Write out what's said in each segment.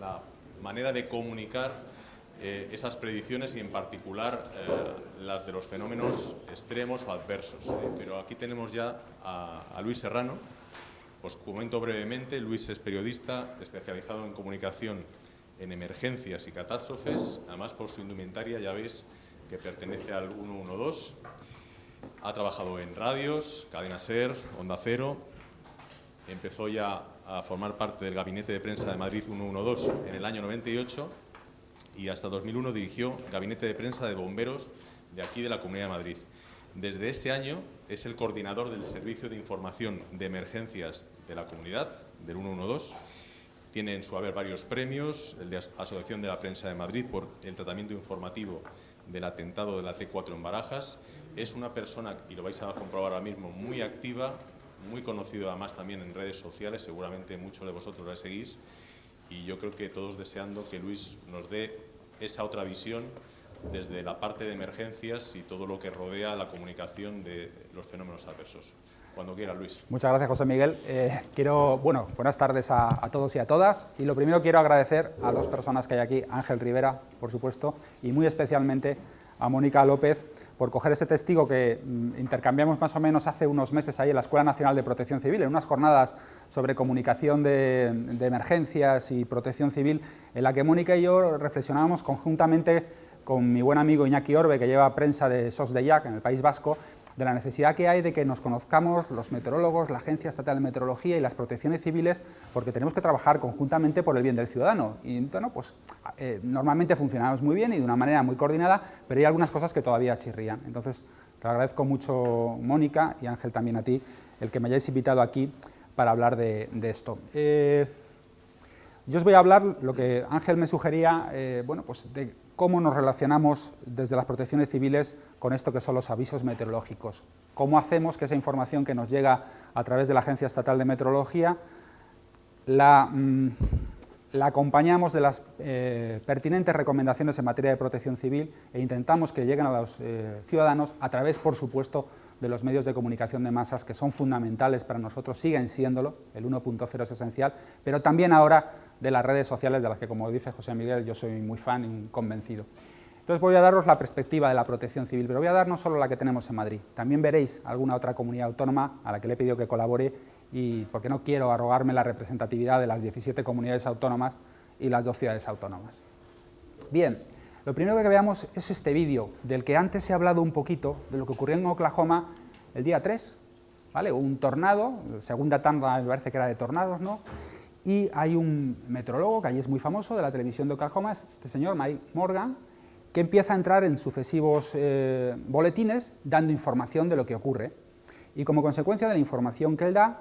La manera de comunicar esas predicciones y en particular las de los fenómenos extremos o adversos. Pero aquí tenemos ya a Luis Serrano. Os comento brevemente. Luis es periodista especializado en comunicación en emergencias y catástrofes. Además, por su indumentaria ya veis que pertenece al 112. Ha trabajado en radios, Cadena SER, Onda Cero. Empezó ya a formar parte del Gabinete de Prensa de Madrid 112 en el año 98 y hasta 2001 dirigió Gabinete de Prensa de Bomberos de aquí de la Comunidad de Madrid. Desde ese año es el coordinador del Servicio de Información de Emergencias de la Comunidad, del 112. Tiene en su haber varios premios, el de Asociación de la Prensa de Madrid por el tratamiento informativo del atentado de la T4 en Barajas. Es una persona, y lo vais a comprobar ahora mismo, muy activa, muy conocido además también en redes sociales, seguramente muchos de vosotros la seguís, y yo creo que todos deseando que Luis nos dé esa otra visión desde la parte de emergencias y todo lo que rodea la comunicación de los fenómenos adversos. Cuando quiera, Luis. Muchas gracias, José Miguel. Buenas tardes a todos y a todas. Y lo primero quiero agradecer a dos personas que hay aquí, Ángel Rivera, por supuesto, y muy especialmente a Mónica López, por coger ese testigo que intercambiamos más o menos hace unos meses ahí en la Escuela Nacional de Protección Civil, en unas jornadas sobre comunicación de emergencias y protección civil, en la que Mónica y yo reflexionábamos conjuntamente con mi buen amigo Iñaki Orbe, que lleva prensa de SOS de Jack en el País Vasco, de la necesidad que hay de que nos conozcamos los meteorólogos, la Agencia Estatal de Meteorología y las protecciones civiles, porque tenemos que trabajar conjuntamente por el bien del ciudadano. Y bueno, pues normalmente funcionamos muy bien y de una manera muy coordinada, pero hay algunas cosas que todavía chirrían. Entonces, te agradezco mucho, Mónica, y Ángel también a ti, el que me hayáis invitado aquí para hablar de esto. Yo os voy a hablar, lo que Ángel me sugería, pues de cómo nos relacionamos desde las protecciones civiles con esto que son los avisos meteorológicos. Cómo hacemos que esa información que nos llega a través de la Agencia Estatal de Meteorología la acompañamos de las pertinentes recomendaciones en materia de protección civil e intentamos que lleguen a los ciudadanos a través, por supuesto, de los medios de comunicación de masas, que son fundamentales para nosotros, siguen siéndolo, el 1.0 es esencial, pero también ahora de las redes sociales, de las que, como dice José Miguel, yo soy muy fan y convencido. Entonces voy a daros la perspectiva de la protección civil, pero voy a dar no solo la que tenemos en Madrid, también veréis alguna otra comunidad autónoma a la que le he pedido que colabore, y porque no quiero arrogarme la representatividad de las 17 comunidades autónomas y las 2 ciudades autónomas. Bien, lo primero que veamos es este vídeo, del que antes he hablado un poquito, de lo que ocurrió en Oklahoma el día 3, ¿vale? Un tornado, la segunda tanda me parece que era de tornados, ¿no? Y hay un meteorólogo que allí es muy famoso, de la televisión de Oklahoma, este señor, Mike Morgan, que empieza a entrar en sucesivos boletines dando información de lo que ocurre. Y como consecuencia de la información que él da,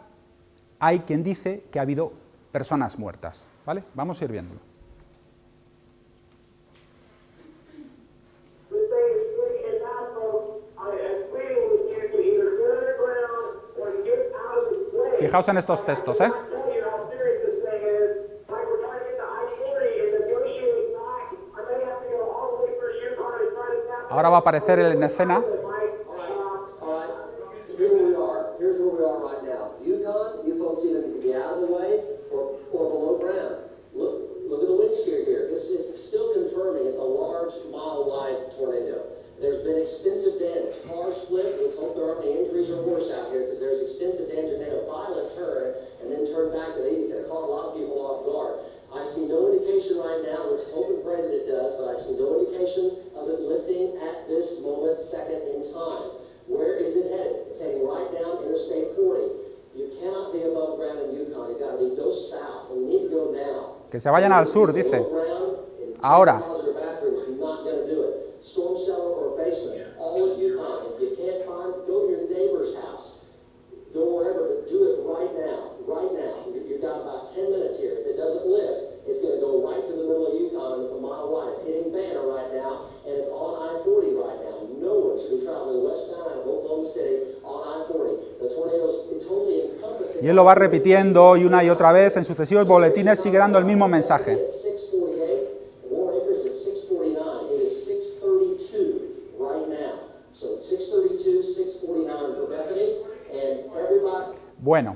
hay quien dice que ha habido personas muertas, ¿vale? Vamos a ir viéndolo. Fijaos en estos textos, ¿eh? Ahora va a aparecer en escena. Que se vayan al sur, dice. Ahora. Y él lo va repitiendo y una y otra vez en sucesivos boletines, sigue dando el mismo mensaje. Bueno,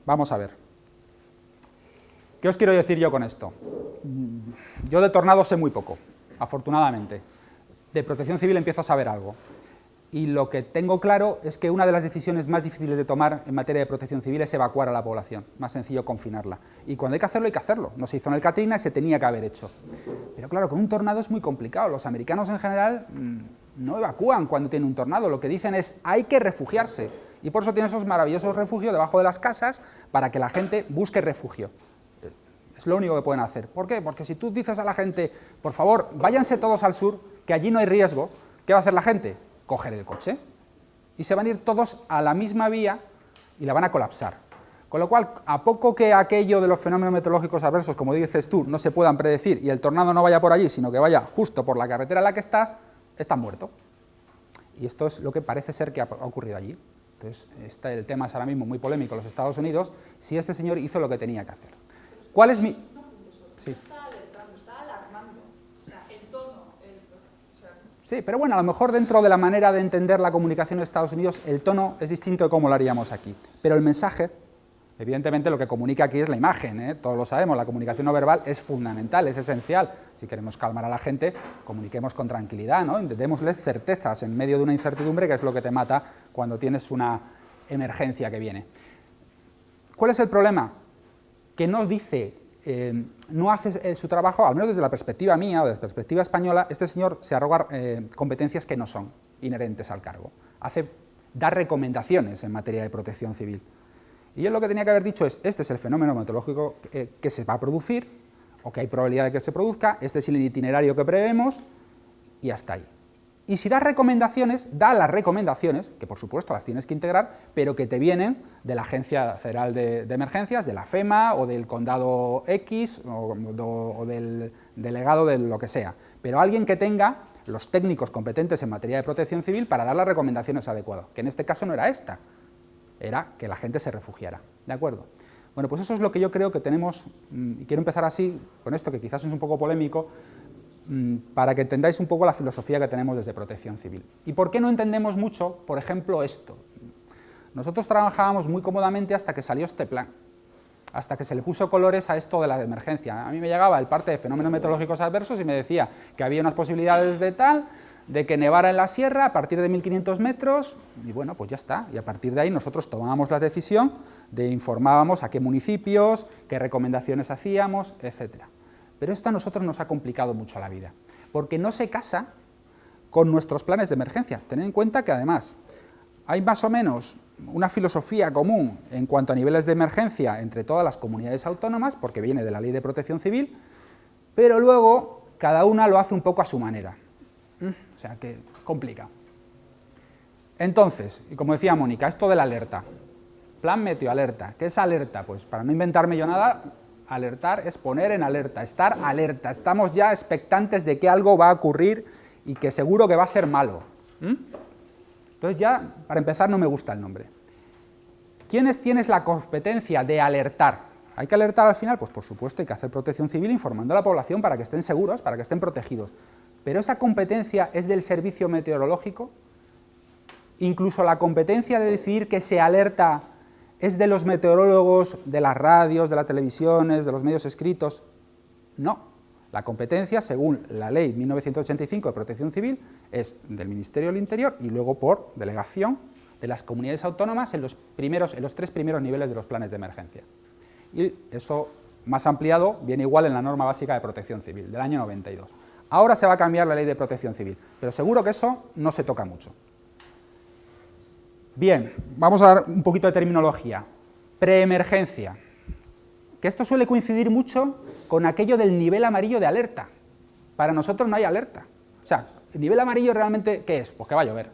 vamos a ver. ¿Qué os quiero decir yo con esto? Yo de tornados sé muy poco, afortunadamente. De protección civil empiezo a saber algo. Y lo que tengo claro es que una de las decisiones más difíciles de tomar en materia de protección civil es evacuar a la población, más sencillo confinarla. Y cuando hay que hacerlo, hay que hacerlo. No se hizo en el Katrina y se tenía que haber hecho. Pero claro, con un tornado es muy complicado. Los americanos en general no evacúan cuando tienen un tornado, lo que dicen es hay que refugiarse. Y por eso tienen esos maravillosos refugios debajo de las casas para que la gente busque refugio. Es lo único que pueden hacer. ¿Por qué? Porque si tú dices a la gente, por favor, váyanse todos al sur, que allí no hay riesgo, ¿qué va a hacer la gente? Coger el coche y se van a ir todos a la misma vía y la van a colapsar. Con lo cual, a poco que aquello de los fenómenos meteorológicos adversos, como dices tú, no se puedan predecir y el tornado no vaya por allí, sino que vaya justo por la carretera en la que estás muerto. Y esto es lo que parece ser que ha ocurrido allí. Entonces, el tema es ahora mismo muy polémico en los Estados Unidos, si este señor hizo lo que tenía que hacer. ¿Cuál es mi...? Sí. Está alertando, está alarmando. O sea, el tono... Sí, pero bueno, a lo mejor dentro de la manera de entender la comunicación de Estados Unidos, el tono es distinto de cómo lo haríamos aquí. Pero el mensaje, evidentemente lo que comunica aquí es la imagen, ¿eh? Todos lo sabemos, la comunicación no verbal es fundamental, es esencial. Si queremos calmar a la gente, comuniquemos con tranquilidad, ¿no? Démosles certezas en medio de una incertidumbre, que es lo que te mata cuando tienes una emergencia que viene. ¿Cuál es el problema? Que no dice... no hace su trabajo, al menos desde la perspectiva mía o desde la perspectiva española, este señor se arroga competencias que no son inherentes al cargo. Da recomendaciones en materia de protección civil. Y él lo que tenía que haber dicho es, este es el fenómeno meteorológico que se va a producir, o que hay probabilidad de que se produzca, este es el itinerario que prevemos, y hasta ahí. Y si das recomendaciones, da las recomendaciones, que por supuesto las tienes que integrar, pero que te vienen de la Agencia Federal de Emergencias, de la FEMA, o del condado X, o del delegado de lo que sea. Pero alguien que tenga los técnicos competentes en materia de protección civil para dar las recomendaciones adecuadas, que en este caso no era esta, era que la gente se refugiara, ¿de acuerdo? Bueno, pues eso es lo que yo creo que tenemos, y quiero empezar así, con esto que quizás es un poco polémico, para que entendáis un poco la filosofía que tenemos desde Protección Civil. ¿Y por qué no entendemos mucho, por ejemplo, esto? Nosotros trabajábamos muy cómodamente hasta que salió este plan, hasta que se le puso colores a esto de la emergencia. A mí me llegaba el parte de fenómenos meteorológicos adversos y me decía que había unas posibilidades de que nevara en la sierra a partir de 1500 metros, y bueno, pues ya está. Y a partir de ahí nosotros tomábamos la decisión informábamos a qué municipios, qué recomendaciones hacíamos, etcétera. Pero esto a nosotros nos ha complicado mucho la vida, porque no se casa con nuestros planes de emergencia. Tened en cuenta que además hay más o menos una filosofía común en cuanto a niveles de emergencia entre todas las comunidades autónomas, porque viene de la Ley de Protección Civil, pero luego cada una lo hace un poco a su manera. O sea que complica. Entonces, y como decía Mónica, esto de la alerta. Plan meteoalerta. ¿Qué es alerta? Pues para no inventarme yo nada, alertar es poner en alerta, estar alerta. Estamos ya expectantes de que algo va a ocurrir y que seguro que va a ser malo. Entonces ya, para empezar, no me gusta el nombre. ¿Quiénes tienes la competencia de alertar? ¿Hay que alertar al final? Pues por supuesto hay que hacer protección civil informando a la población para que estén seguros, para que estén protegidos. Pero esa competencia es del servicio meteorológico. Incluso la competencia de decidir que se alerta es de los meteorólogos, de las radios, de las televisiones, de los medios escritos. No, la competencia, según la Ley 1985 de Protección Civil, es del Ministerio del Interior y luego por delegación de las comunidades autónomas en los tres primeros niveles de los planes de emergencia. Y eso, más ampliado, viene igual en la norma básica de Protección Civil, del año 92. Ahora se va a cambiar la Ley de Protección Civil, pero seguro que eso no se toca mucho. Bien, vamos a dar un poquito de terminología. Preemergencia, que esto suele coincidir mucho con aquello del nivel amarillo de alerta. Para nosotros no hay alerta. O sea, el nivel amarillo realmente, ¿qué es? Pues que va a llover,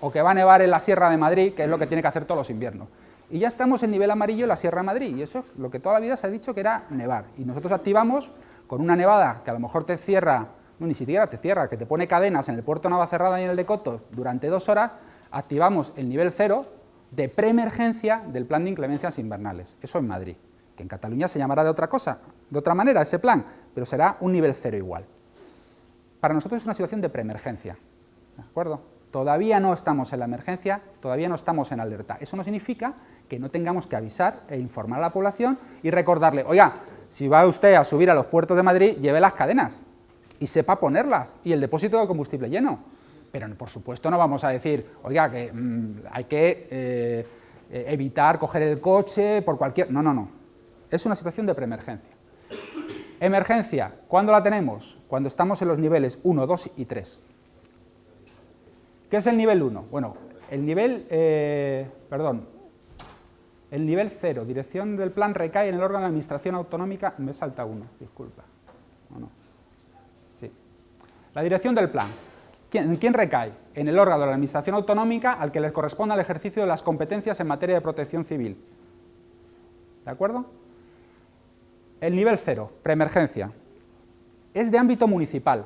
o que va a nevar en la Sierra de Madrid, que es lo que tiene que hacer todos los inviernos. Y ya estamos en nivel amarillo en la Sierra de Madrid, y eso es lo que toda la vida se ha dicho que era nevar. Y nosotros activamos con una nevada que a lo mejor te cierra, no, ni siquiera te cierra, que te pone cadenas en el puerto Navacerrada y en el de Cotos durante 2 horas, activamos el nivel 0 de preemergencia del plan de inclemencias invernales. Eso en Madrid, que en Cataluña se llamará de otra cosa, de otra manera ese plan, pero será un nivel 0 igual. Para nosotros es una situación de preemergencia, ¿de acuerdo? Todavía no estamos en la emergencia, todavía no estamos en alerta. Eso no significa que no tengamos que avisar e informar a la población y recordarle, oiga, si va usted a subir a los puertos de Madrid, lleve las cadenas y sepa ponerlas y el depósito de combustible lleno. Pero por supuesto no vamos a decir, oiga, que hay que evitar coger el coche por cualquier... No, no, no. Es una situación de preemergencia. Emergencia, ¿cuándo la tenemos? Cuando estamos en los niveles 1, 2 y 3. ¿Qué es el nivel 1? Bueno, el nivel 0, dirección del plan, recae en el órgano de administración autonómica, me salta uno, disculpa. No. Sí. La dirección del plan, ¿en quién recae? En el órgano de la administración autonómica al que les corresponda el ejercicio de las competencias en materia de protección civil. ¿De acuerdo? El nivel 0, preemergencia, es de ámbito municipal.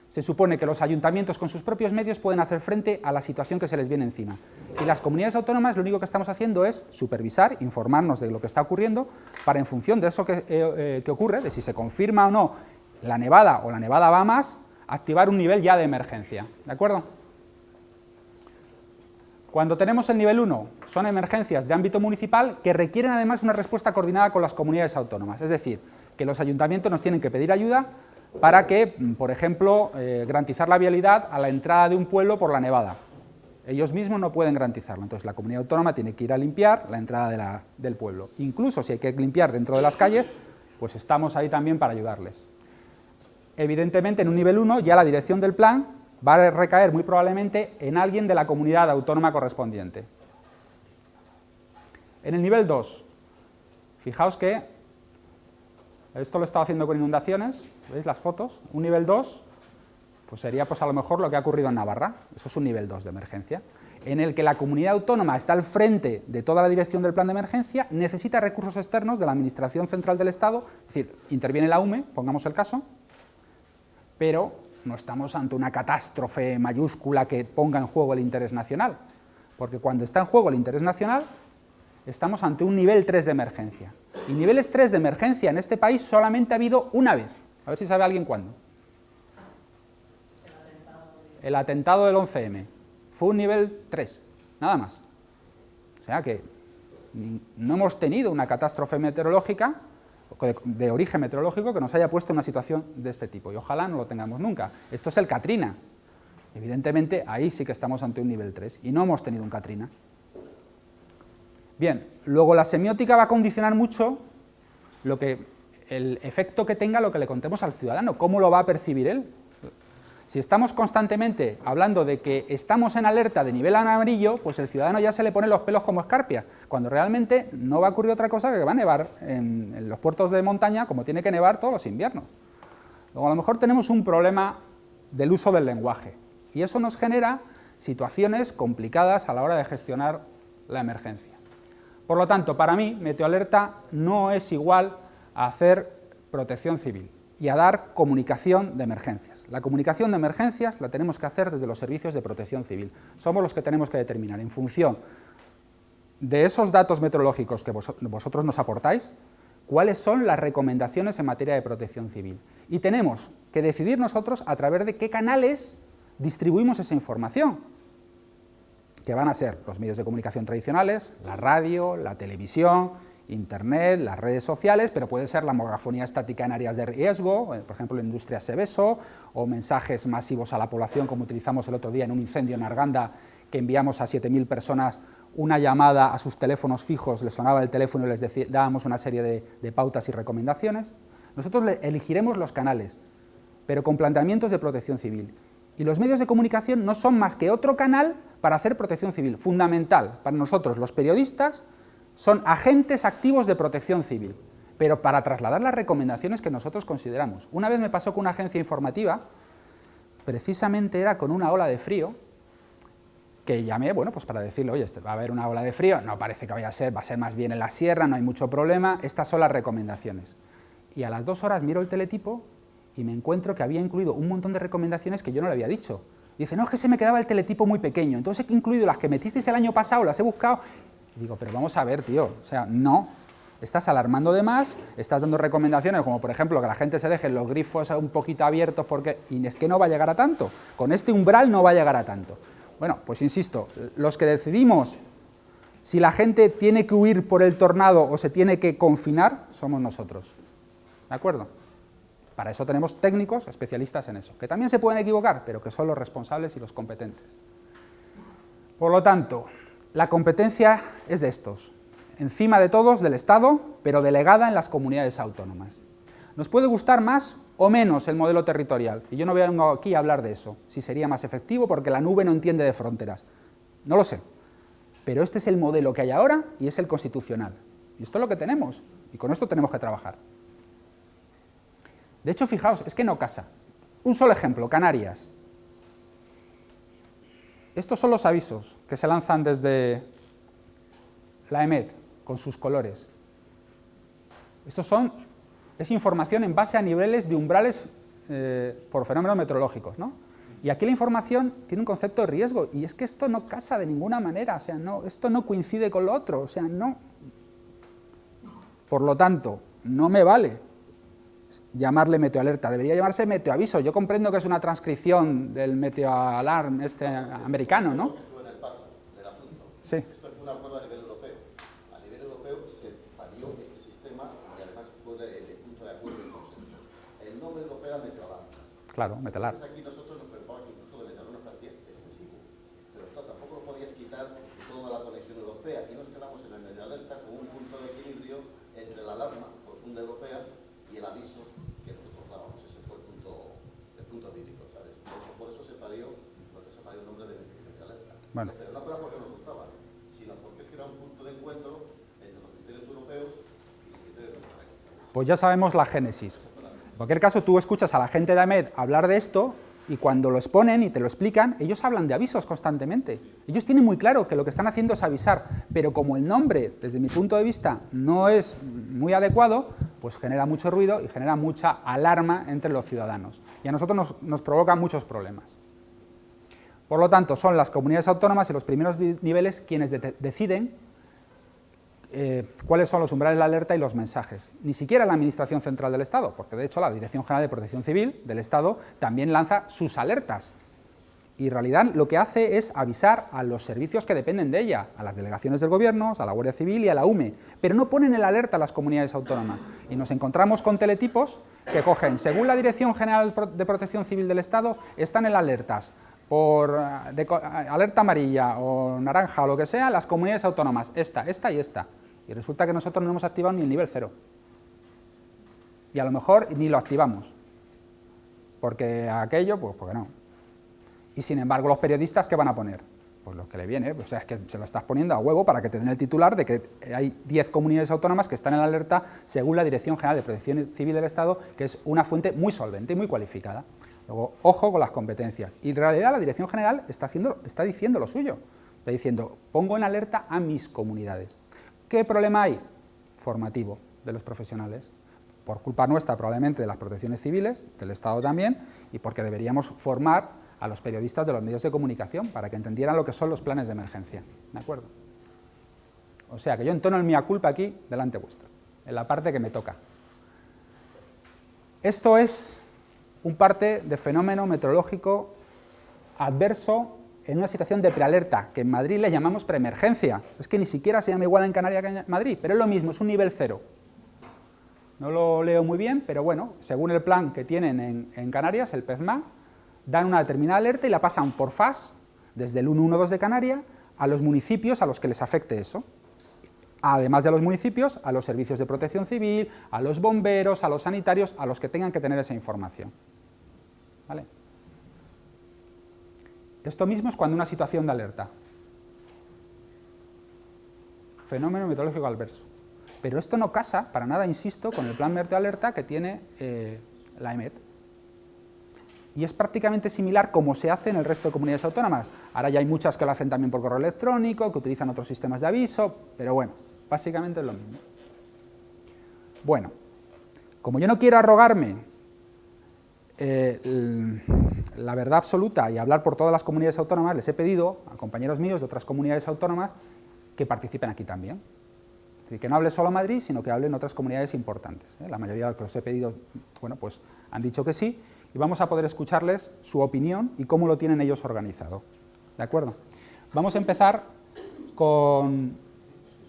Se supone que los ayuntamientos con sus propios medios pueden hacer frente a la situación que se les viene encima. Y las comunidades autónomas lo único que estamos haciendo es supervisar, informarnos de lo que está ocurriendo, para en función de eso que ocurre, de si se confirma o no la nevada o la nevada va más, activar un nivel ya de emergencia. ¿De acuerdo? Cuando tenemos el nivel 1, son emergencias de ámbito municipal que requieren además una respuesta coordinada con las comunidades autónomas. Es decir, que los ayuntamientos nos tienen que pedir ayuda para que, por ejemplo, garantizar la vialidad a la entrada de un pueblo por la nevada. Ellos mismos no pueden garantizarlo, entonces la comunidad autónoma tiene que ir a limpiar la entrada del pueblo. Incluso si hay que limpiar dentro de las calles, pues estamos ahí también para ayudarles. Evidentemente, en un nivel 1 ya la dirección del plan va a recaer muy probablemente en alguien de la comunidad autónoma correspondiente. En el nivel 2, fijaos que esto lo he estado haciendo con inundaciones, ¿veis las fotos? Un nivel 2, pues sería pues a lo mejor lo que ha ocurrido en Navarra, eso es un nivel 2 de emergencia, en el que la comunidad autónoma está al frente de toda la dirección del plan de emergencia, necesita recursos externos de la Administración Central del Estado, es decir, interviene la UME, pongamos el caso, pero no estamos ante una catástrofe mayúscula que ponga en juego el interés nacional, porque cuando está en juego el interés nacional, estamos ante un nivel 3 de emergencia. Y niveles 3 de emergencia en este país solamente ha habido una vez. A ver si sabe alguien cuándo. El atentado del 11M. Fue un nivel 3, nada más. O sea que no hemos tenido una catástrofe meteorológica, de origen meteorológico, que nos haya puesto en una situación de este tipo. Y ojalá no lo tengamos nunca. Esto es el Katrina. Evidentemente, ahí sí que estamos ante un nivel 3. Y no hemos tenido un Katrina. Bien, luego la semiótica va a condicionar mucho el efecto que tenga lo que le contemos al ciudadano, cómo lo va a percibir él. Si estamos constantemente hablando de que estamos en alerta de nivel amarillo, pues el ciudadano ya se le pone los pelos como escarpias, cuando realmente no va a ocurrir otra cosa que va a nevar en los puertos de montaña como tiene que nevar todos los inviernos. Luego a lo mejor tenemos un problema del uso del lenguaje y eso nos genera situaciones complicadas a la hora de gestionar la emergencia. Por lo tanto, para mí, meteoalerta no es igual a hacer protección civil y a dar comunicación de emergencias. La comunicación de emergencias la tenemos que hacer desde los servicios de protección civil. Somos los que tenemos que determinar, en función de esos datos meteorológicos que vosotros nos aportáis, cuáles son las recomendaciones en materia de protección civil. Y tenemos que decidir nosotros a través de qué canales distribuimos esa información, que van a ser los medios de comunicación tradicionales, la radio, la televisión, internet, las redes sociales, pero puede ser la megafonía estática en áreas de riesgo, por ejemplo en la industria Seveso, o mensajes masivos a la población, como utilizamos el otro día en un incendio en Arganda, que enviamos a 7.000 personas una llamada a sus teléfonos fijos, les sonaba el teléfono y les dábamos una serie de pautas y recomendaciones. Nosotros elegiremos los canales, pero con planteamientos de protección civil. Y los medios de comunicación no son más que otro canal para hacer protección civil, fundamental. Para nosotros, los periodistas, son agentes activos de protección civil, pero para trasladar las recomendaciones que nosotros consideramos. Una vez me pasó con una agencia informativa, precisamente era con una ola de frío, que llamé, bueno, pues para decirle, oye, va a haber una ola de frío, no parece que vaya a ser, va a ser más bien en la sierra, no hay mucho problema, estas son las recomendaciones. Y a las 2 horas miro el teletipo y me encuentro que había incluido un montón de recomendaciones que yo no le había dicho. Y dice, no, es que se me quedaba el teletipo muy pequeño, entonces he incluido las que metisteis el año pasado, las he buscado. Y digo, pero vamos a ver, tío, o sea, no. estás alarmando de más, estás dando recomendaciones como por ejemplo que la gente se deje los grifos un poquito abiertos porque y es que no va a llegar a tanto, con este umbral no va a llegar a tanto. Bueno, pues insisto, los que decidimos si la gente tiene que huir por el tornado o se tiene que confinar somos nosotros, ¿de acuerdo? Para eso tenemos técnicos especialistas en eso, que también se pueden equivocar, pero que son los responsables y los competentes. Por lo tanto, la competencia es de estos, encima de todos del Estado, pero delegada en las comunidades autónomas. Nos puede gustar más o menos el modelo territorial, y yo no vengo aquí a hablar de eso, si sería más efectivo porque la nube no entiende de fronteras, no lo sé, pero este es el modelo que hay ahora y es el constitucional, y esto es lo que tenemos, y con esto tenemos que trabajar. De hecho, fijaos, es que no casa. Un solo ejemplo, Canarias. Estos son los avisos que se lanzan desde la EMET, con sus colores. Es información en base a niveles de umbrales por fenómenos meteorológicos, ¿no? Y aquí la información tiene un concepto de riesgo, y es que esto no casa de ninguna manera, o sea, no, esto no coincide con lo otro, o sea, no. Por lo tanto, no me vale llamarle meteoalerta, debería llamarse meteoaviso. Yo comprendo que es una transcripción del meteoalarm americano, ¿no? Estuvo en el paso del asunto. Sí. Esto fue una prueba a nivel europeo. A nivel europeo se parió este sistema y además fue de punto de acuerdo y consenso. El nombre europeo era meteoalarm. Claro, meteoalarm. Entonces aquí nosotros nos preocupaba que incluso de meteoalarm nos parecía excesivo. Pero esto tampoco lo podías quitar toda la conexión europea. Aquí nos quedamos en el meteoalerta con un punto de equilibrio entre la alarma profunda europea y el aviso que nosotros dábamos. Ese fue el punto bíblico, ¿sabes? Por eso se parió el nombre de meteoalerta. Bueno. Pero no fuera porque nos gustaba, sino porque es que era un punto de encuentro entre los criterios europeos y los criterios nacionales. Pues ya sabemos la génesis. En cualquier caso, tú escuchas a la gente de AMET hablar de esto y cuando lo exponen y te lo explican, ellos hablan de avisos constantemente. Ellos tienen muy claro que lo que están haciendo es avisar, pero como el nombre, desde mi punto de vista, no es muy adecuado, pues genera mucho ruido y genera mucha alarma entre los ciudadanos. Y a nosotros nos provoca muchos problemas. Por lo tanto, son las comunidades autónomas y los primeros niveles quienes deciden cuáles son los umbrales de la alerta y los mensajes. Ni siquiera la Administración Central del Estado, porque de hecho la Dirección General de Protección Civil del Estado también lanza sus alertas. Y en realidad lo que hace es avisar a los servicios que dependen de ella, a las delegaciones del Gobierno, a la Guardia Civil y a la UME, pero no ponen en alerta a las comunidades autónomas. Y nos encontramos con teletipos que cogen, según la Dirección General de Protección Civil del Estado, están en alertas por alerta amarilla o naranja o lo que sea, las comunidades autónomas, esta y esta. Y resulta que nosotros no hemos activado ni el nivel 0. Y a lo mejor ni lo activamos. Porque aquello, pues porque no. Y sin embargo, los periodistas, ¿qué van a poner? Pues lo que le viene, o sea, es que se lo estás poniendo a huevo para que te den el titular de que hay 10 comunidades autónomas que están en alerta según la Dirección General de Protección Civil del Estado, que es una fuente muy solvente y muy cualificada. Luego, ojo con las competencias. Y en realidad la Dirección General está diciendo lo suyo. Está diciendo, pongo en alerta a mis comunidades. ¿Qué problema hay? Formativo de los profesionales. Por culpa nuestra, probablemente, de las protecciones civiles, del Estado también, y porque deberíamos formar a los periodistas de los medios de comunicación para que entendieran lo que son los planes de emergencia. ¿De acuerdo? O sea, que yo entono el mea culpa aquí, delante vuestro, en la parte que me toca. Esto es un parte de fenómeno meteorológico adverso en una situación de prealerta, que en Madrid le llamamos preemergencia. Es que ni siquiera se llama igual en Canarias que en Madrid, pero es lo mismo, es un nivel 0. No lo leo muy bien, pero bueno, según el plan que tienen en Canarias, el PEZMA, dan una determinada alerta y la pasan por fase, desde el 112 de Canarias, a los municipios a los que les afecte eso. Además de a los municipios, a los servicios de protección civil, a los bomberos, a los sanitarios, a los que tengan que tener esa información. ¿Vale? Esto mismo es cuando una situación de alerta. Fenómeno meteorológico adverso. Pero esto no casa, para nada, insisto, con el plan meteoalerta que tiene la EMET. Y es prácticamente similar como se hace en el resto de comunidades autónomas. Ahora ya hay muchas que lo hacen también por correo electrónico, que utilizan otros sistemas de aviso, pero bueno, básicamente es lo mismo. Bueno, como yo no quiero arrogarme la verdad absoluta y hablar por todas las comunidades autónomas, les he pedido a compañeros míos de otras comunidades autónomas que participen aquí también. Es decir, que no hable solo Madrid, sino que hable en otras comunidades importantes. La mayoría de los que los he pedido, bueno, pues han dicho que sí, y vamos a poder escucharles su opinión y cómo lo tienen ellos organizado. ¿De acuerdo? Vamos a empezar con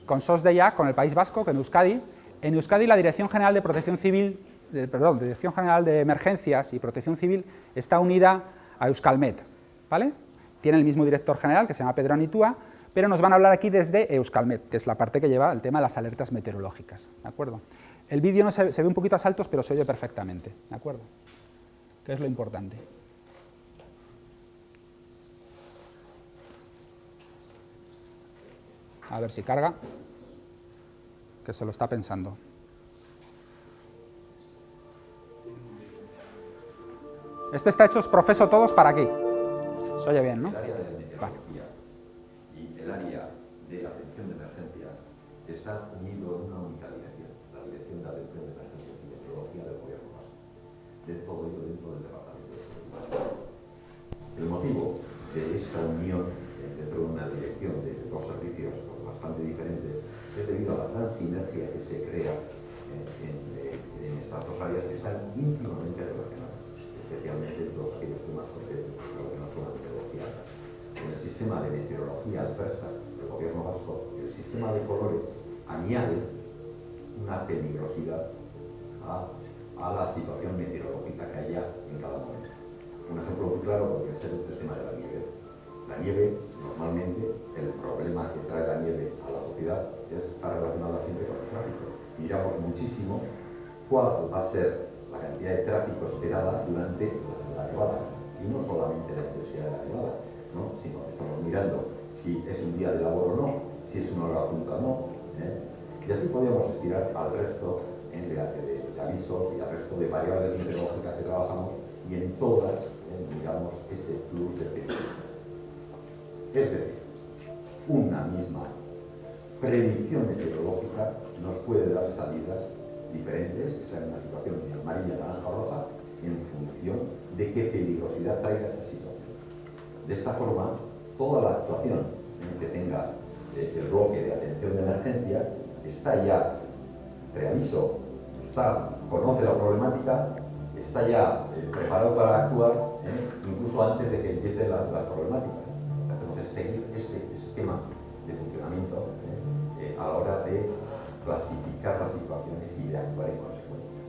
SOS Deiak, con el País Vasco, que en Euskadi la Dirección General de Protección Civil, Dirección General de Emergencias y Protección Civil está unida a Euskalmet, ¿vale? Tiene el mismo director general, que se llama Pedro Anitua, pero nos van a hablar aquí desde Euskalmet, que es la parte que lleva el tema de las alertas meteorológicas, ¿de acuerdo? El vídeo no se ve un poquito a saltos, pero se oye perfectamente, ¿de acuerdo? ¿Qué es lo importante? A ver si carga, que se lo está pensando. Este está hecho profeso todos para aquí. Se oye bien, ¿no? El área de meteorología y el área de atención de emergencias están unidos en una única dirección, la Dirección de Atención de Emergencias y Meteorología del Gobierno Vasco. De todo ello dentro del Departamento de Seguridad. El motivo de esta unión dentro de una dirección de dos servicios bastante diferentes es debido a la gran sinergia que se crea en estas dos áreas que están íntimamente relacionadas, especialmente en todos aquellos temas relacionados con la meteorología adversa. En el sistema de meteorología adversa del Gobierno vasco, el sistema de colores añade una peligrosidad a la situación meteorológica que haya en cada momento. Un ejemplo muy claro podría ser el tema de la nieve. La nieve, normalmente, el problema que trae la nieve a la sociedad está relacionada siempre con el tráfico. Miramos muchísimo cuál va a ser la cantidad de tráfico esperada durante la nevada. Y no solamente la intensidad de la nevada, ¿no? Sino que estamos mirando si es un día de labor o no, si es una hora punta o no. Y así podríamos estirar al resto de avisos y al resto de variables meteorológicas que trabajamos, y en todas miramos ese plus de peligrosidad. Es decir, una misma predicción meteorológica nos puede dar salidas diferentes, que sean en una situación ni amarilla, naranja o roja, en función de qué peligrosidad traiga esa situación. De esta forma, toda la actuación que tenga el bloque de atención de emergencias está ya preaviso, conoce la problemática, está ya preparado para actuar, incluso antes de que empiecen las problemáticas. Lo que hacemos es seguir este esquema de funcionamiento a la hora de clasificar las situaciones y de actuar en consecuencia.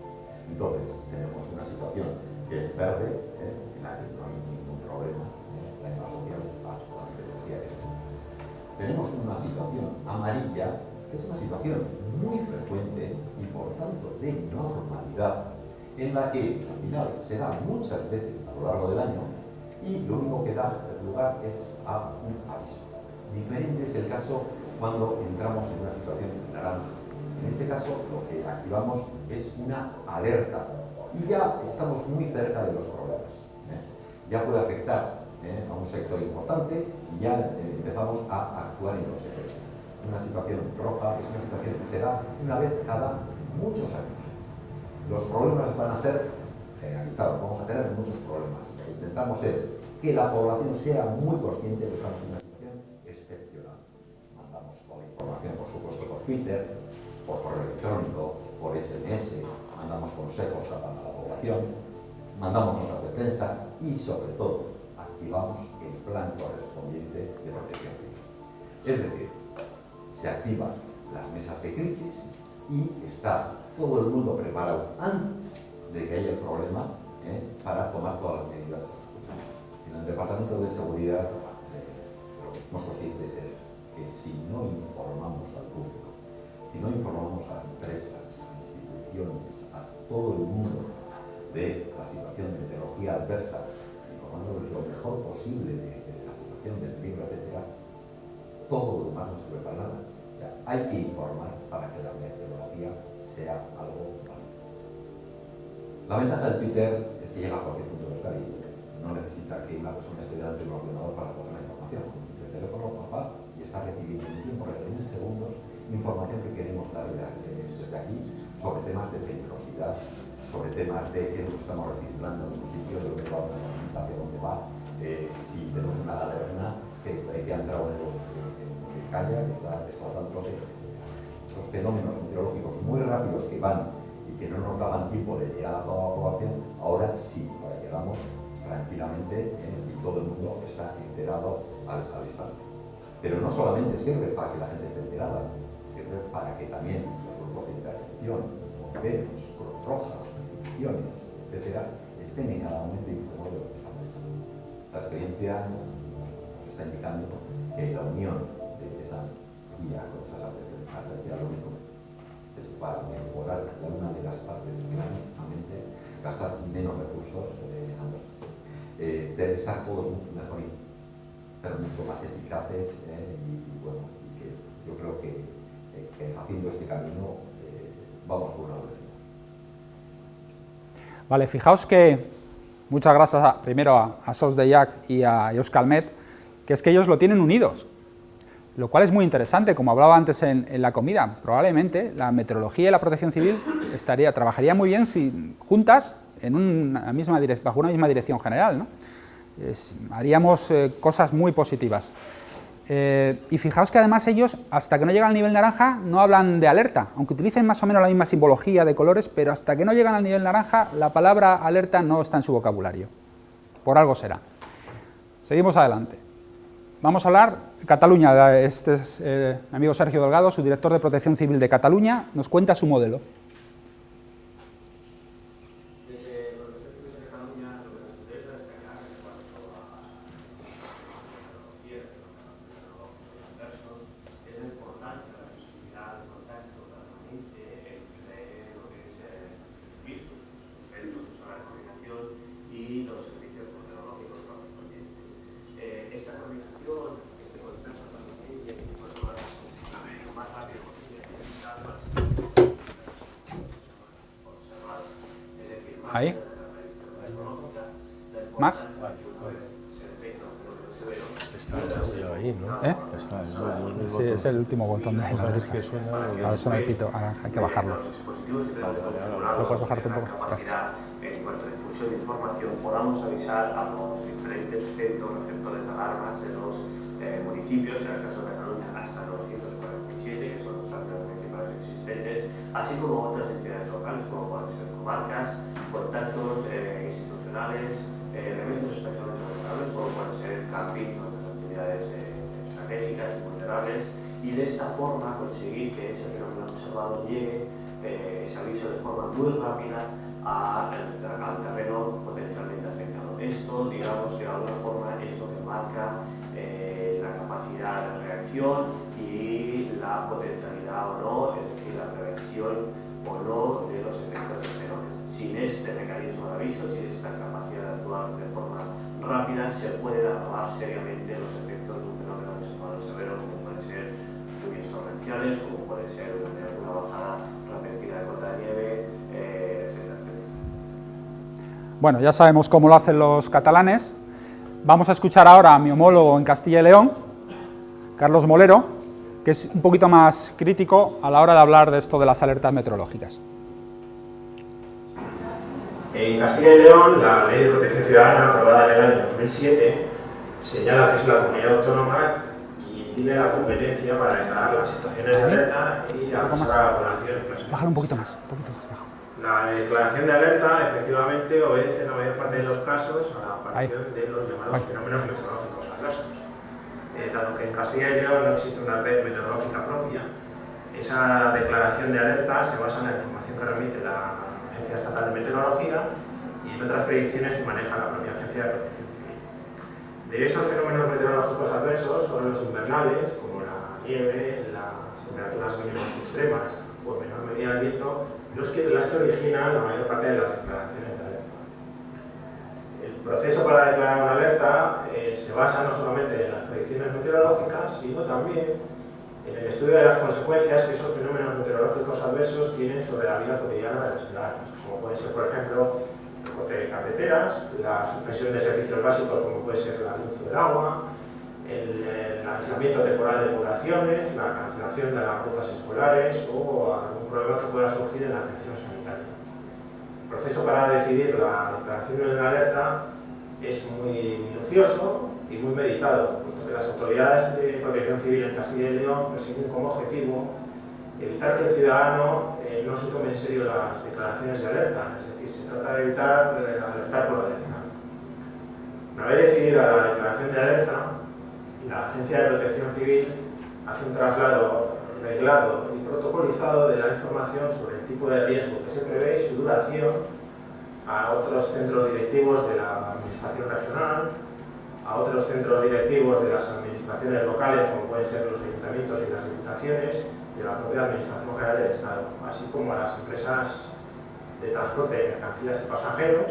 Entonces, tenemos una situación que es verde, en la que no hay ningún problema en la asociación a la meteorología que tenemos. Tenemos una situación amarilla, que es una situación muy frecuente y por tanto de normalidad, en la que al final se da muchas veces a lo largo del año y lo único que da lugar es a un aviso. Diferente es el caso cuando entramos en una situación naranja. En ese caso lo que activamos es una alerta y ya estamos muy cerca de los problemas. Ya puede afectar a un sector importante y ya empezamos a actuar en consecuencia. Una situación roja es una situación que se da una vez cada muchos años. Los problemas van a ser generalizados, vamos a tener muchos problemas. Lo que intentamos es que la población sea muy consciente de que estamos en una situación excepcional. Mandamos toda la información, por supuesto, por Twitter, por correo electrónico, por SMS, mandamos consejos a la población, mandamos notas de prensa y, sobre todo, activamos el plan correspondiente de protección civil. Es decir, se activan las mesas de crisis y está todo el mundo preparado antes de que haya el problema para tomar todas las medidas. En el Departamento de Seguridad lo que somos conscientes es que si no informamos al público, si no informamos a empresas, a instituciones, a todo el mundo de la situación de meteorología adversa, informándoles lo mejor posible de la situación del peligro, etc., todo lo demás no sirve para nada. O sea, hay que informar para que la meteorología sea algo válido. La ventaja del Twitter es que llega a cualquier punto de Euskadi. No necesita que una persona esté delante de un ordenador para coger la información. Con el teléfono va y está recibiendo en tiempo real, en segundos, información que queremos dar desde aquí sobre temas de peligrosidad, sobre temas de qué es lo que estamos registrando en un sitio, de dónde va una tormenta, de dónde va, si tenemos una galerna que ha entrado en Calla, que está explotándose. esos fenómenos meteorológicos muy rápidos que van y que no nos daban tiempo de llegar a toda la población, ahora sí, ahora llegamos tranquilamente y todo el mundo está enterado al instante. Pero no solamente sirve para que la gente esté enterada, sirve para que también los grupos de intervención, bomberos, Cruz Roja, instituciones, etcétera, estén en cada momento informados de lo que está pasando. La experiencia nos está indicando que la unión de esa guía con esas advertencias lo único es para mejorar cada una de las partes clarísimamente, gastar menos recursos, estar todos mejor, pero mucho más eficaces y bueno, y que yo creo que haciendo este camino vamos por una velocidad. Vale, fijaos que muchas gracias primero a SOS de IAC y a Euskalmet, que es que ellos lo tienen unidos, lo cual es muy interesante, como hablaba antes en la comida. Probablemente la meteorología y la protección civil trabajarían muy bien si juntas en bajo una misma dirección general, ¿no? Haríamos cosas muy positivas. Y fijaos que además ellos, hasta que no llegan al nivel naranja, no hablan de alerta, aunque utilicen más o menos la misma simbología de colores, pero hasta que no llegan al nivel naranja, la palabra alerta no está en su vocabulario. Por algo será. Seguimos adelante. Vamos a hablar de Cataluña. Este es mi amigo Sergio Delgado, su director de Protección Civil de Cataluña, nos cuenta su modelo. Ahí. ¿Más? Está el audio ahí, ¿no? ¿Eh? Está el Sí, es el último botón de la botón. derecha. Es que suena Ahora suena el pito, ahora hay que bajarlo. ¿Lo puedes bajarte un poco? Gracias. En cuanto a difusión de información, podamos avisar a los diferentes centros receptores de alarmas de los municipios, en el caso de Cataluña hasta 947, que son los términos municipales existentes, así como otras entidades locales, como pueden ser comarcas, contactos institucionales, elementos especialmente vulnerables, como pueden ser campings o otras actividades estratégicas y vulnerables, y de esta forma conseguir que ese fenómeno observado llegue ese aviso de forma muy rápida al terreno potencialmente afectado. Esto, digamos, que de alguna forma es lo que marca la capacidad de reacción y la potencialidad o no, es decir, la prevención o no de los efectos del fenómeno. Sin este mecanismo de aviso, sin esta capacidad de actuar de forma rápida, se pueden agravar seriamente los efectos de un fenómeno observado severo, como pueden ser lluvias torrenciales, como puede ser una bajada repentina de cota de nieve, etcétera, etcétera. Bueno, ya sabemos cómo lo hacen los catalanes. Vamos a escuchar ahora a mi homólogo en Castilla y León, Carlos Molero, que es un poquito más crítico a la hora de hablar de esto de las alertas meteorológicas. En Castilla y León, la Ley de Protección Ciudadana, aprobada en el año 2007, señala que es la comunidad autónoma quien tiene la competencia para declarar las situaciones de alerta y avisar a la población. Bájalo un poquito más bajo. La declaración de alerta, efectivamente, obedece en la mayor parte de los casos a la aparición de los llamados fenómenos meteorológicos adversos. Dado que en Castilla y León no existe una red meteorológica propia, esa declaración de alerta se basa en la información que remite la Agencia Estatal de Meteorología y en otras predicciones que maneja la propia Agencia de Protección Civil. De esos fenómenos meteorológicos adversos son los invernales, como la nieve, las temperaturas mínimas extremas o en menor medida el viento, las que originan la mayor parte de las declaraciones de alerta. El proceso para declarar una alerta se basa no solamente en las predicciones meteorológicas, sino también en el estudio de las consecuencias que esos fenómenos meteorológicos adversos tienen sobre la vida cotidiana de los ciudadanos, como puede ser, por ejemplo, el corte de carreteras, la suspensión de servicios básicos, como puede ser la luz del agua, el aislamiento temporal de poblaciones, la cancelación de las rutas escolares o algún problema que pueda surgir en la atención sanitaria. El proceso para decidir la declaración de una alerta es muy minucioso y muy meditado, puesto que las autoridades de protección civil en Castilla y León persiguen como objetivo evitar que el ciudadano no se tome en serio las declaraciones de alerta, es decir, se trata de evitar alertar por alertar. Una vez decidida la declaración de alerta, la Agencia de Protección Civil hace un traslado reglado y protocolizado de la información sobre el tipo de riesgo que se prevé y su duración a otros centros directivos de la Administración regional, a otros centros directivos de las administraciones locales, como pueden ser los ayuntamientos y las diputaciones, de la propia Administración General del Estado, así como a las empresas de transporte de mercancías y pasajeros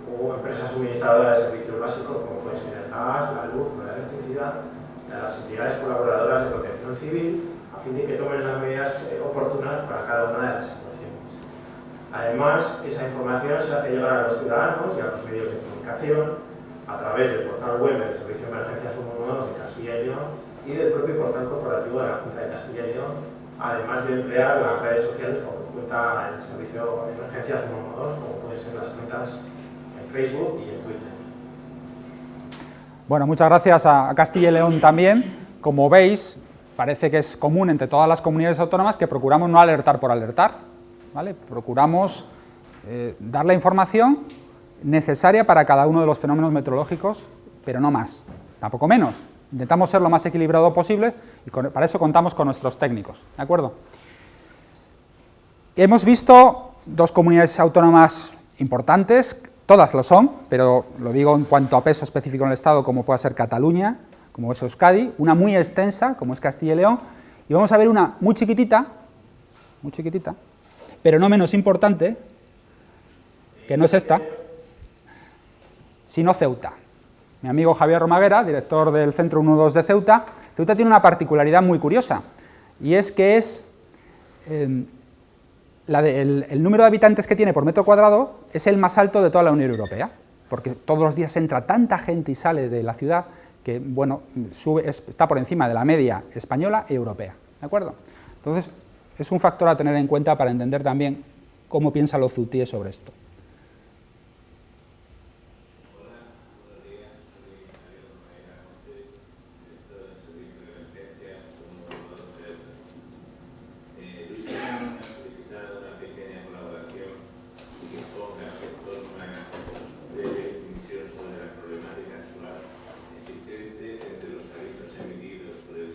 o empresas suministradoras de servicios básicos, como pueden ser el gas, la luz o la electricidad, y a las entidades colaboradoras de protección civil, a fin de que tomen las medidas oportunas para cada una de las situaciones. Además, esa información se hace llegar a los ciudadanos y a los medios de comunicación a través del portal web del Servicio de Emergencias 112 de Castilla y León y del propio portal corporativo de la Junta de Castilla y León, además de emplear las redes sociales como cuenta el Servicio de Emergencias 112, como pueden ser las cuentas en Facebook y en Twitter. Bueno, muchas gracias a Castilla y León también. Como veis, parece que es común entre todas las comunidades autónomas que procuramos no alertar por alertar, ¿vale? Procuramos dar la información necesaria para cada uno de los fenómenos meteorológicos, pero no más, tampoco menos. Intentamos ser lo más equilibrado posible y para eso contamos con nuestros técnicos, ¿de acuerdo? Hemos visto dos comunidades autónomas importantes, todas lo son, pero lo digo en cuanto a peso específico en el Estado, como pueda ser Cataluña, como es Euskadi, una muy extensa, como es Castilla y León, y vamos a ver una muy chiquitita, pero no menos importante, que no es esta, sino Ceuta. Mi amigo Javier Romaguera, director del Centro 112 de Ceuta, Ceuta tiene una particularidad muy curiosa, y es que es el número de habitantes que tiene por metro cuadrado es el más alto de toda la Unión Europea, porque todos los días entra tanta gente y sale de la ciudad que, bueno, está por encima de la media española y europea, ¿de acuerdo? Entonces, es un factor a tener en cuenta para entender también cómo piensan los ceutíes sobre esto.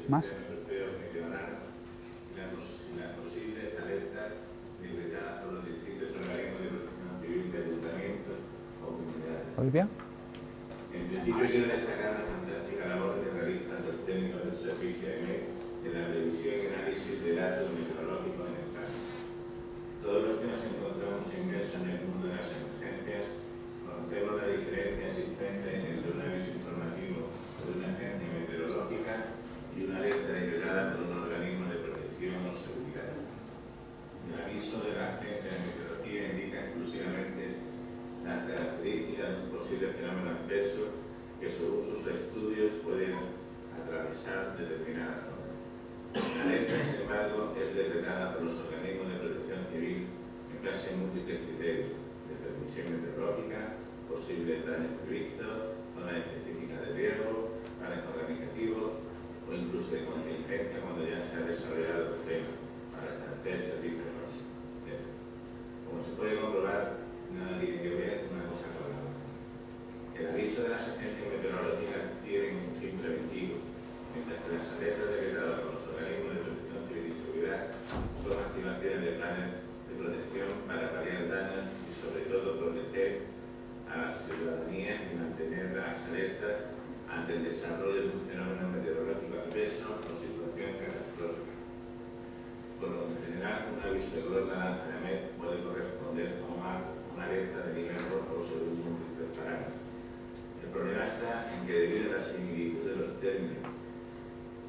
¿Más? ¿Oís bien? En principio, quiero destacar la fantástica labor que realizan los técnicos del servicio EMET en la revisión y análisis de datos meteorológicos en España. Todos los que nos encontramos inmersos en el mundo de las emergencias conocemos la diferencia existente entre un aviso informativo de una agencia meteorológica y una alerta decretada por un organismo de protección o seguridad. El aviso de la agencia de meteorología indica exclusivamente las características de un posible fenómeno adverso que según sus estudios pueden atravesar determinada zona. La alerta, sin embargo, es decretada por los organismos de protección civil en base a múltiples criterios de permisión meteorológica, posibles daños previstos, zonas específicas de riesgo, planes organizativos o incluso de contingencia cuando ya se ha desarrollado el tema para establecer servicios básicos, etc. Como se puede comprobar, nada tiene que ver una cosa con la otra. El aviso de las agencias meteorológicas tiene un fin preventivo, mientras que las alertas decretadas por los organismos de protección civil y seguridad son activaciones de planes de protección para paliar daños y sobre todo proteger a la ciudadanía y mantener las alertas ante el desarrollo de un fenómeno meteorológico adverso o situación catastrófica. Por lo general, un aviso de color naranja de AMET puede corresponder a una alerta de nivel rojo sobre múltiples parámetros. El problema está en que debido a la similitud de los términos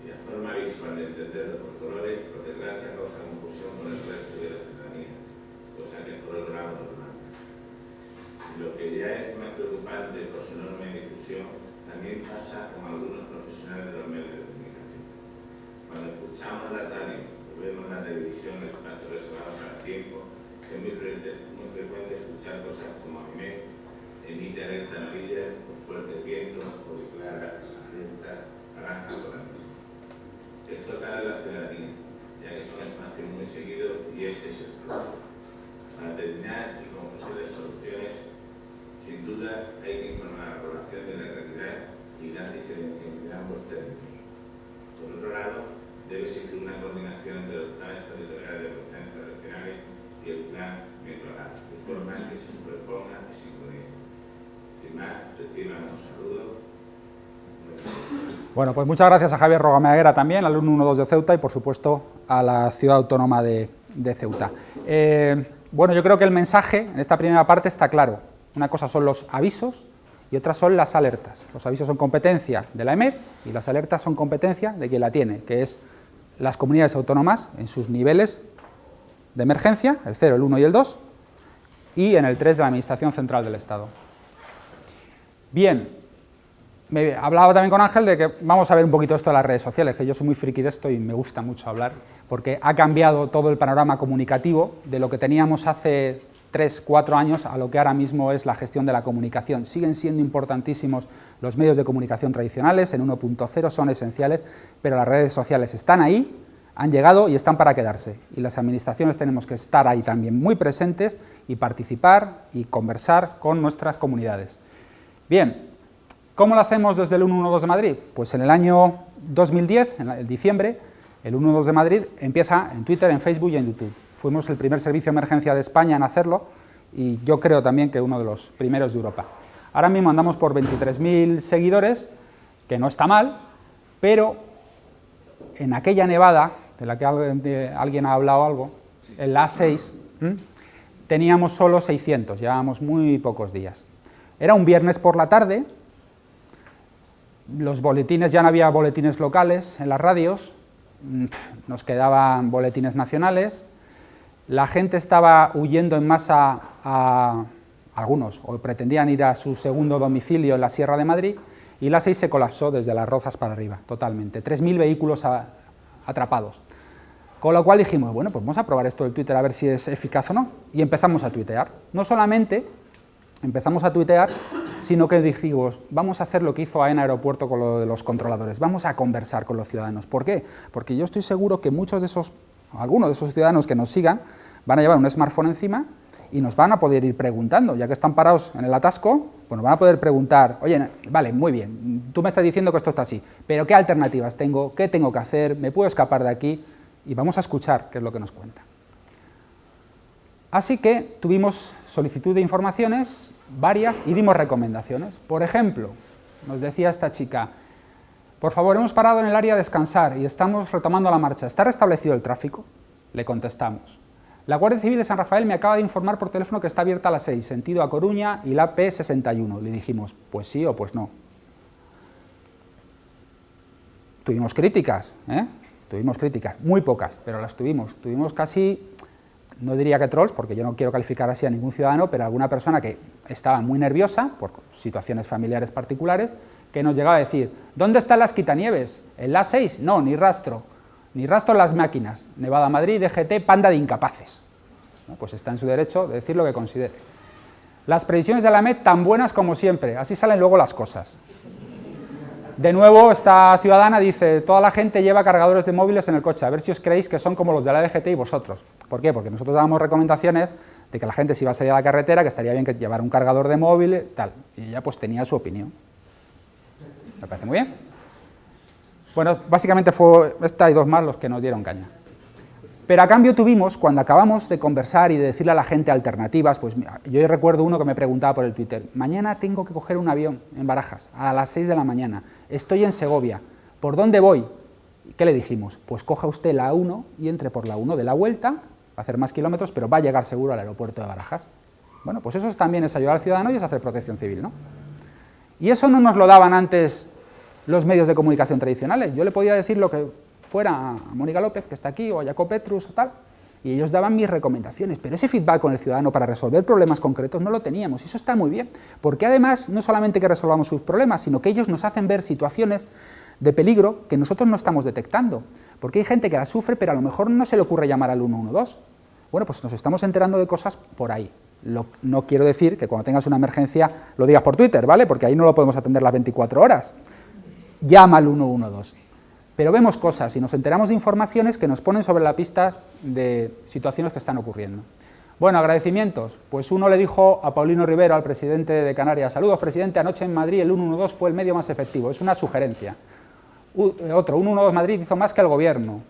y la forma visual de entenderlos por colores, por desgracia causa confusión con el resto de la ciudadanía, cosa que por otro lado normal. Lo que ya es más preocupante por su enorme difusión, también pasa con algunos profesionales de los medios de comunicación. Cuando escuchamos la radio o vemos la televisión en espacios reservados al tiempo, es muy frecuente escuchar cosas como AMET emite alerta amarilla por fuertes vientos o declara alerta naranja por la noche. Esto cae en la ciudadanía, ya que son espacios muy muy seguido y ese es el problema. Para terminar y como posibles soluciones, sin duda hay que informar a la población de la realidad y la diferencia entre ambos términos. Por otro lado, debe existir una coordinación de los planes territoriales de urgencias regionales y el plan metronal, de forma que se superpongan y sincronicen. Sin más, reciban un saludo. Bueno, pues muchas gracias a Javier Rogameguera también, alumno 1-2 de Ceuta, y por supuesto a la Ciudad Autónoma de Ceuta. Bueno, yo creo que el mensaje en esta primera parte está claro. Una cosa son los avisos y otra son las alertas. Los avisos son competencia de la EMET y las alertas son competencia de quien la tiene, que es las comunidades autónomas en sus niveles de emergencia, el 0, el 1 y el 2, y en el 3 de la Administración Central del Estado. Bien, me hablaba también con Ángel de que vamos a ver un poquito esto de las redes sociales, que yo soy muy friki de esto y me gusta mucho hablar, porque ha cambiado todo el panorama comunicativo de lo que teníamos hace 3, 4 años a lo que ahora mismo es la gestión de la comunicación. Siguen siendo importantísimos los medios de comunicación tradicionales, en 1.0 son esenciales, pero las redes sociales están ahí, han llegado y están para quedarse. Y las administraciones tenemos que estar ahí también muy presentes y participar y conversar con nuestras comunidades. Bien, ¿cómo lo hacemos desde el 112 de Madrid? Pues en el año 2010, en diciembre, el 112 de Madrid empieza en Twitter, en Facebook y en YouTube. Fuimos el primer servicio de emergencia de España en hacerlo y yo creo también que uno de los primeros de Europa. Ahora mismo andamos por 23.000 seguidores, que no está mal, pero en aquella nevada, de la que alguien ha hablado algo, en la A6, teníamos solo 600, llevábamos muy pocos días. Era un viernes por la tarde, los boletines, ya no había boletines locales en las radios, nos quedaban boletines nacionales, la gente estaba huyendo en masa a algunos, o pretendían ir a su segundo domicilio en la Sierra de Madrid, y la 6 se colapsó desde Las Rozas para arriba, totalmente, 3.000 vehículos atrapados. Con lo cual dijimos, bueno, pues vamos a probar esto del Twitter a ver si es eficaz o no, y empezamos a tuitear. No solamente empezamos a tuitear, sino que dijimos, vamos a hacer lo que hizo AENA Aeropuerto con lo de los controladores, vamos a conversar con los ciudadanos. ¿Por qué? Porque yo estoy seguro que algunos de esos ciudadanos que nos sigan van a llevar un smartphone encima y nos van a poder ir preguntando, ya que están parados en el atasco, pues nos van a poder preguntar, oye, vale, muy bien, tú me estás diciendo que esto está así, pero ¿qué alternativas tengo? ¿Qué tengo que hacer? ¿Me puedo escapar de aquí? Y vamos a escuchar qué es lo que nos cuenta. Así que tuvimos solicitud de informaciones, varias, y dimos recomendaciones. Por ejemplo, nos decía esta chica, por favor, hemos parado en el área a descansar y estamos retomando la marcha. ¿Está restablecido el tráfico? Le contestamos. La Guardia Civil de San Rafael me acaba de informar por teléfono que está abierta a las 6, sentido a Coruña y la P61. Le dijimos, pues sí o pues no. Tuvimos críticas, Tuvimos críticas, muy pocas, pero las tuvimos. Tuvimos casi, no diría que trolls, porque yo no quiero calificar así a ningún ciudadano, pero alguna persona que estaba muy nerviosa por situaciones familiares particulares, que nos llegaba a decir, ¿dónde están las quitanieves? ¿En la 6? No, ni rastro en las máquinas. Nevada Madrid, DGT, panda de incapaces. ¿No? Pues está en su derecho de decir lo que considere. Las previsiones de la EMET tan buenas como siempre, así salen luego las cosas. De nuevo, esta ciudadana dice, toda la gente lleva cargadores de móviles en el coche, a ver si os creéis que son como los de la DGT y vosotros. ¿Por qué? Porque nosotros dábamos recomendaciones de que la gente si iba a salir a la carretera, que estaría bien que llevara un cargador de móvil, tal. Y ella pues tenía su opinión. Me parece muy bien. Bueno, básicamente fue esta y dos más los que nos dieron caña. Pero a cambio tuvimos, cuando acabamos de conversar y de decirle a la gente alternativas, pues yo recuerdo uno que me preguntaba por el Twitter, mañana tengo que coger un avión en Barajas, a las 6 de la mañana, estoy en Segovia, ¿por dónde voy? ¿Qué le dijimos? Pues coja usted la 1 y entre por la 1 de la vuelta, va a hacer más kilómetros, pero va a llegar seguro al aeropuerto de Barajas. Bueno, pues eso también es ayudar al ciudadano y es hacer protección civil, ¿no? Y eso no nos lo daban antes los medios de comunicación tradicionales. Yo le podía decir lo que fuera a Mónica López, que está aquí, o a Jaco Petrus o tal, y ellos daban mis recomendaciones, pero ese feedback con el ciudadano para resolver problemas concretos no lo teníamos, y eso está muy bien, porque además no solamente que resolvamos sus problemas, sino que ellos nos hacen ver situaciones de peligro que nosotros no estamos detectando, porque hay gente que la sufre, pero a lo mejor no se le ocurre llamar al 112. Bueno, pues nos estamos enterando de cosas por ahí. No quiero decir que cuando tengas una emergencia lo digas por Twitter, ¿vale? Porque ahí no lo podemos atender las 24 horas. Llama al 112. pero vemos cosas y nos enteramos de informaciones que nos ponen sobre la pista de situaciones que están ocurriendo. Bueno, agradecimientos. Pues uno le dijo a Paulino Rivero, al presidente de Canarias: saludos, presidente, anoche en Madrid el 112 fue el medio más efectivo, es una sugerencia. Otro, 112 Madrid hizo más que el gobierno.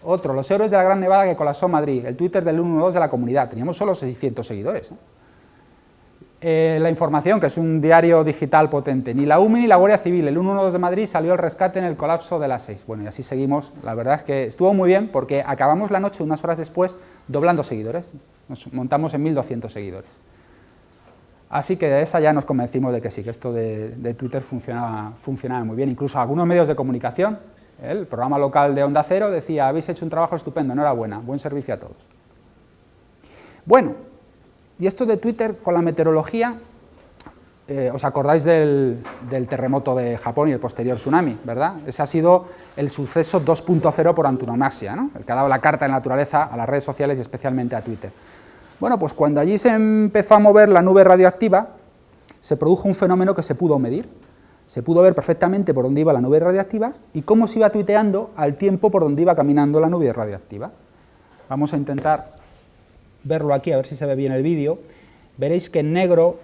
Otro, los héroes de la Gran Nevada que colapsó Madrid, el Twitter del 112 de la comunidad, teníamos solo 600 seguidores. La Información, que es un diario digital potente, ni la UMI ni la Guardia Civil, el 112 de Madrid salió al rescate en el colapso de las 6. Bueno, y así seguimos. La verdad es que estuvo muy bien porque acabamos la noche unas horas después doblando seguidores, nos montamos en 1200 seguidores. Así que de esa ya nos convencimos de que sí, que esto de Twitter funcionaba muy bien. Incluso algunos medios de comunicación, el programa local de Onda Cero decía: habéis hecho un trabajo estupendo, enhorabuena, buen servicio a todos. Bueno, y esto de Twitter con la meteorología, os acordáis del terremoto de Japón y el posterior tsunami, ¿verdad? Ese ha sido el suceso 2.0 por antonomasia, ¿no? El que ha dado la carta de la naturaleza a las redes sociales y especialmente a Twitter. Bueno, pues cuando allí se empezó a mover la nube radioactiva, se produjo un fenómeno que se pudo medir. Se pudo ver perfectamente por dónde iba la nube radioactiva y cómo se iba tuiteando al tiempo por donde iba caminando la nube radioactiva. Vamos a intentar verlo aquí, a ver si se ve bien el vídeo. Veréis que en negro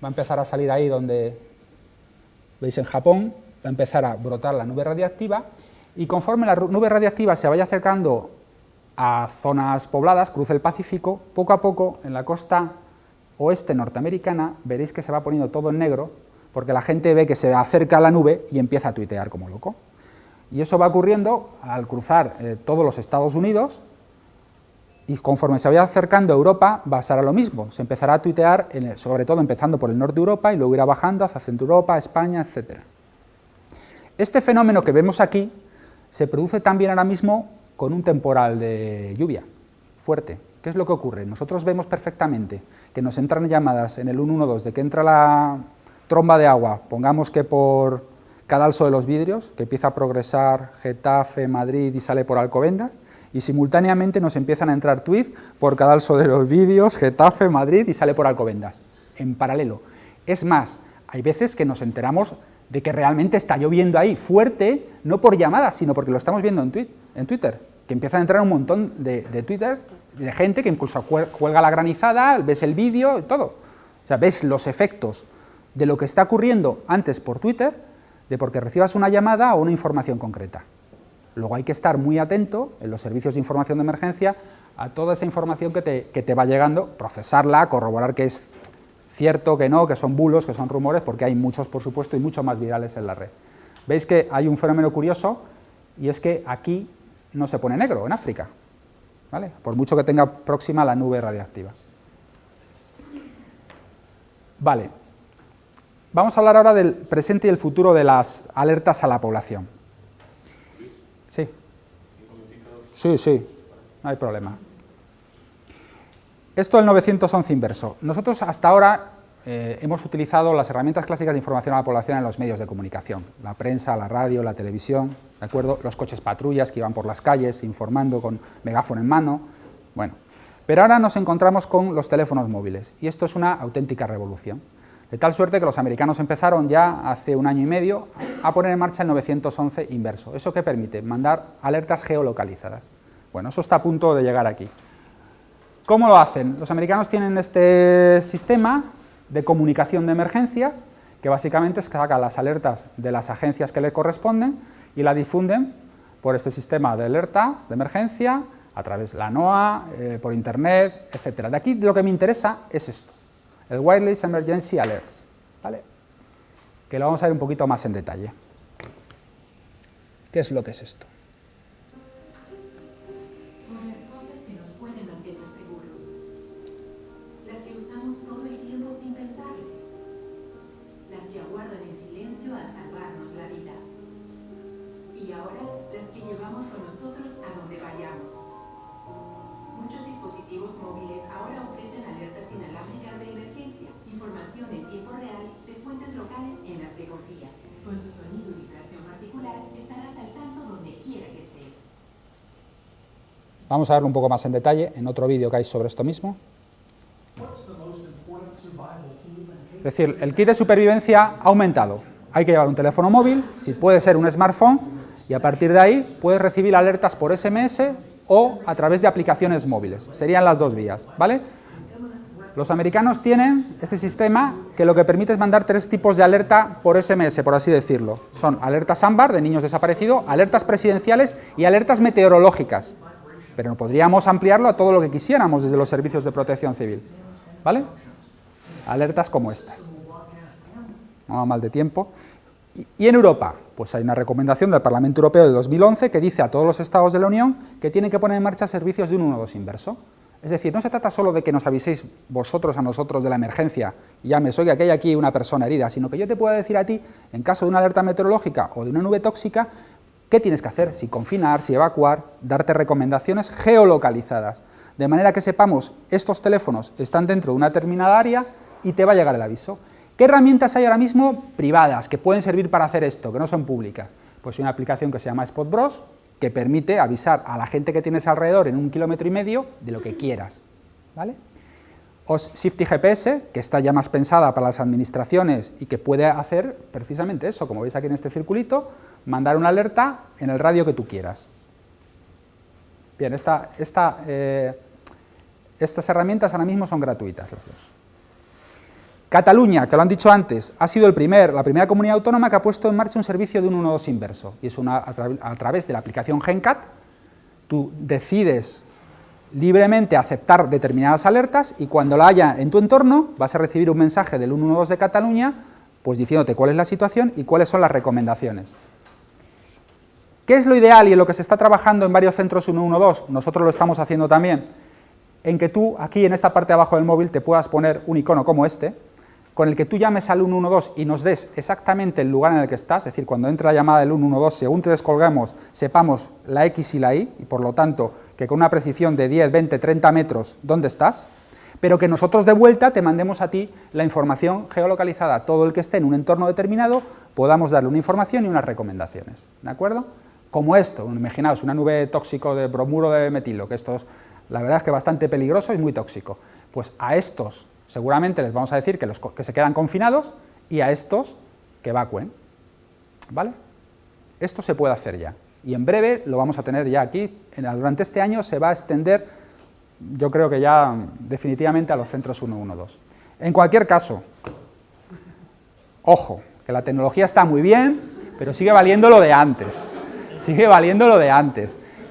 va a empezar a salir ahí donde veis en Japón, va a empezar a brotar la nube radiactiva, y conforme la nube radiactiva se vaya acercando a zonas pobladas, cruce el Pacífico, poco a poco en la costa oeste norteamericana veréis que se va poniendo todo en negro, porque la gente ve que se acerca a la nube y empieza a tuitear como loco. Y eso va ocurriendo al cruzar todos los Estados Unidos, y conforme se vaya acercando a Europa va a ser lo mismo, se empezará a tuitear, sobre todo empezando por el norte de Europa y luego irá bajando hacia Centro Europa, España, etc. Este fenómeno que vemos aquí se produce también ahora mismo con un temporal de lluvia fuerte. ¿Qué es lo que ocurre? Nosotros vemos perfectamente que nos entran llamadas en el 112 de que entra la tromba de agua, pongamos que por Cadalso de los Vidrios, que empieza a progresar Getafe, Madrid y sale por Alcobendas, y simultáneamente nos empiezan a entrar tweets por Cadalso de los Vidrios, Getafe, Madrid y sale por Alcobendas, en paralelo. Es más, hay veces que nos enteramos de que realmente está lloviendo ahí fuerte, no por llamadas, sino porque lo estamos viendo en Twitter, que empiezan a entrar un montón de Twitter, de gente que incluso cuelga la granizada, ves el vídeo y todo. O sea, ves los efectos de lo que está ocurriendo antes por Twitter, de porque recibas una llamada o una información concreta. Luego hay que estar muy atento en los servicios de información de emergencia a toda esa información que te va llegando, procesarla, corroborar que es cierto, que no, que son bulos, que son rumores, porque hay muchos, por supuesto, y mucho más virales en la red. Veis que hay un fenómeno curioso, y es que aquí no se pone negro, en África, ¿vale? Por mucho que tenga próxima la nube radiactiva. Vale. Vamos a hablar ahora del presente y el futuro de las alertas a la población. Sí. Sí, no hay problema. Esto del 911 inverso. Nosotros hasta ahora hemos utilizado las herramientas clásicas de información a la población en los medios de comunicación, la prensa, la radio, la televisión, ¿de acuerdo? Los coches patrullas que iban por las calles informando con megáfono en mano, bueno. Pero ahora nos encontramos con los teléfonos móviles, y esto es una auténtica revolución. De tal suerte que los americanos empezaron ya hace 1 año y medio a poner en marcha el 911 inverso. ¿Eso qué permite? Mandar alertas geolocalizadas. Bueno, eso está a punto de llegar aquí. ¿Cómo lo hacen? Los americanos tienen este sistema de comunicación de emergencias que básicamente saca las alertas de las agencias que le corresponden y la difunden por este sistema de alertas de emergencia, a través de la NOAA, por internet, etc. De aquí lo que me interesa es esto, el Wireless Emergency Alerts, ¿vale? Que lo vamos a ver un poquito más en detalle. ¿Qué es lo que es esto? Las cosas que nos pueden mantener seguros, las que usamos todo el tiempo sin pensar, las que aguardan en silencio a salvarnos la vida, y ahora las que llevamos con nosotros a donde vayamos. Muchos dispositivos móviles ahora ofrecen alertas inalámbricas de emergencia, información en tiempo real de fuentes locales en las que confías. Con su sonido y vibración particular estarás al tanto donde quiera que estés. Vamos a verlo un poco más en detalle en otro vídeo que hay sobre esto mismo. Es decir, el kit de supervivencia ha aumentado. hay que llevar un teléfono móvil, si puede ser un smartphone, y a partir de ahí puedes recibir alertas por SMS o a través de aplicaciones móviles. Serían las dos vías, ¿vale? Los americanos tienen este sistema que lo que permite es mandar 3 tipos de alerta por SMS, por así decirlo. Son alertas ámbar de niños desaparecidos, alertas presidenciales y alertas meteorológicas. Pero no podríamos ampliarlo a todo lo que quisiéramos desde los servicios de protección civil, ¿vale? Alertas como estas. No va mal de tiempo. Y en Europa, pues hay una recomendación del Parlamento Europeo de 2011 que dice a todos los Estados de la Unión que tienen que poner en marcha servicios de 112 inverso. Es decir, no se trata solo de que nos aviséis vosotros a nosotros de la emergencia y llames, oiga, que hay aquí una persona herida, sino que yo te pueda decir a ti, en caso de una alerta meteorológica o de una nube tóxica, qué tienes que hacer, si confinar, si evacuar, darte recomendaciones geolocalizadas, de manera que sepamos, estos teléfonos están dentro de una determinada área y te va a llegar el aviso. ¿Qué herramientas hay ahora mismo privadas que pueden servir para hacer esto, que no son públicas? Pues hay una aplicación que se llama SpotBros, que permite avisar a la gente que tienes alrededor en 1,5 kilómetros de lo que quieras, ¿vale? O Safety GPS, que está ya más pensada para las administraciones y que puede hacer precisamente eso, como veis aquí en este circulito, mandar una alerta en el radio que tú quieras. Bien, estas herramientas ahora mismo son gratuitas, las dos. Cataluña, que lo han dicho antes, ha sido la primera comunidad autónoma que ha puesto en marcha un servicio de 112 inverso. Y es a través de la aplicación GenCat, tú decides libremente aceptar determinadas alertas y cuando la haya en tu entorno vas a recibir un mensaje del 112 de Cataluña pues diciéndote cuál es la situación y cuáles son las recomendaciones. ¿Qué es lo ideal y en lo que se está trabajando en varios centros 112? Nosotros lo estamos haciendo también, en que tú aquí en esta parte de abajo del móvil te puedas poner un icono como este, con el que tú llames al 112 y nos des exactamente el lugar en el que estás, es decir, cuando entre la llamada del 112, según te descolguemos, sepamos la X y la Y, y por lo tanto, que con una precisión de 10, 20, 30 metros, ¿dónde estás? Pero que nosotros de vuelta te mandemos a ti la información geolocalizada, todo el que esté en un entorno determinado, podamos darle una información y unas recomendaciones, ¿de acuerdo? Como esto, imaginaos una nube tóxico de bromuro de metilo, que esto es, la verdad es que bastante peligroso y muy tóxico, pues a estos seguramente les vamos a decir que se quedan confinados y a estos que evacúen, ¿vale? Esto se puede hacer ya y en breve lo vamos a tener ya aquí, durante este año se va a extender, yo creo que ya definitivamente a los centros 112. En cualquier caso, ojo, que la tecnología está muy bien, pero sigue valiendo lo de antes,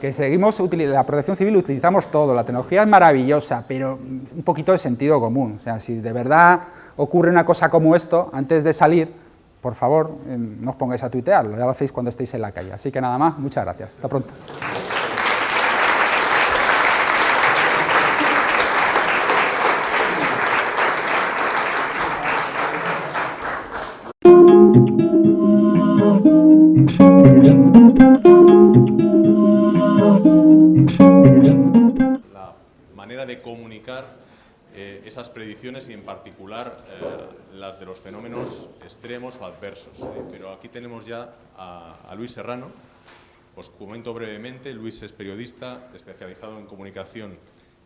que seguimos, la protección civil utilizamos todo, la tecnología es maravillosa, pero un poquito de sentido común, o sea, si de verdad ocurre una cosa como esto, antes de salir, por favor, no os pongáis a tuitearlo, ya lo hacéis cuando estéis en la calle, así que nada más, muchas gracias, hasta pronto. La manera de comunicar esas predicciones y en particular las de los fenómenos extremos o adversos. Pero aquí tenemos ya a Luis Serrano. Os comento brevemente. Luis es periodista especializado en comunicación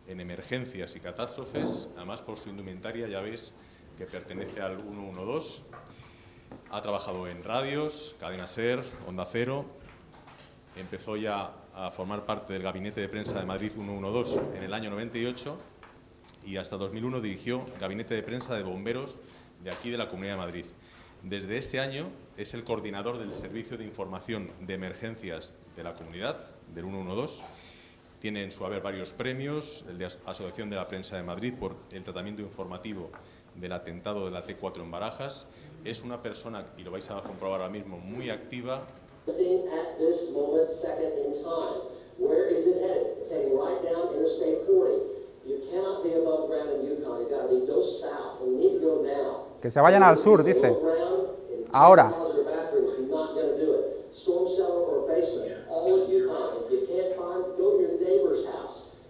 en emergencias y catástrofes. Además, por su indumentaria ya veis que pertenece al 112. Ha trabajado en radios, Cadena SER, Onda Cero. Empezó ya a formar parte del Gabinete de Prensa de Madrid 112 en el año 98 y hasta 2001 dirigió Gabinete de Prensa de Bomberos de aquí de la Comunidad de Madrid. Desde ese año es el coordinador del Servicio de Información de Emergencias de la Comunidad, del 112. Tiene en su haber varios premios, el de Asociación de la Prensa de Madrid por el tratamiento informativo del atentado de la T4 en Barajas. Es una persona, y lo vais a comprobar ahora mismo, muy activa. At this moment, second in time. Where is it headed? It's heading right down Interstate 40. You cannot be above ground in Yukon. You've got to go south. We need to go now. Que se vayan al sur, dice. Ahora. Storm cellar or basement. All of Yukon. If you can't find, go to your neighbor's house.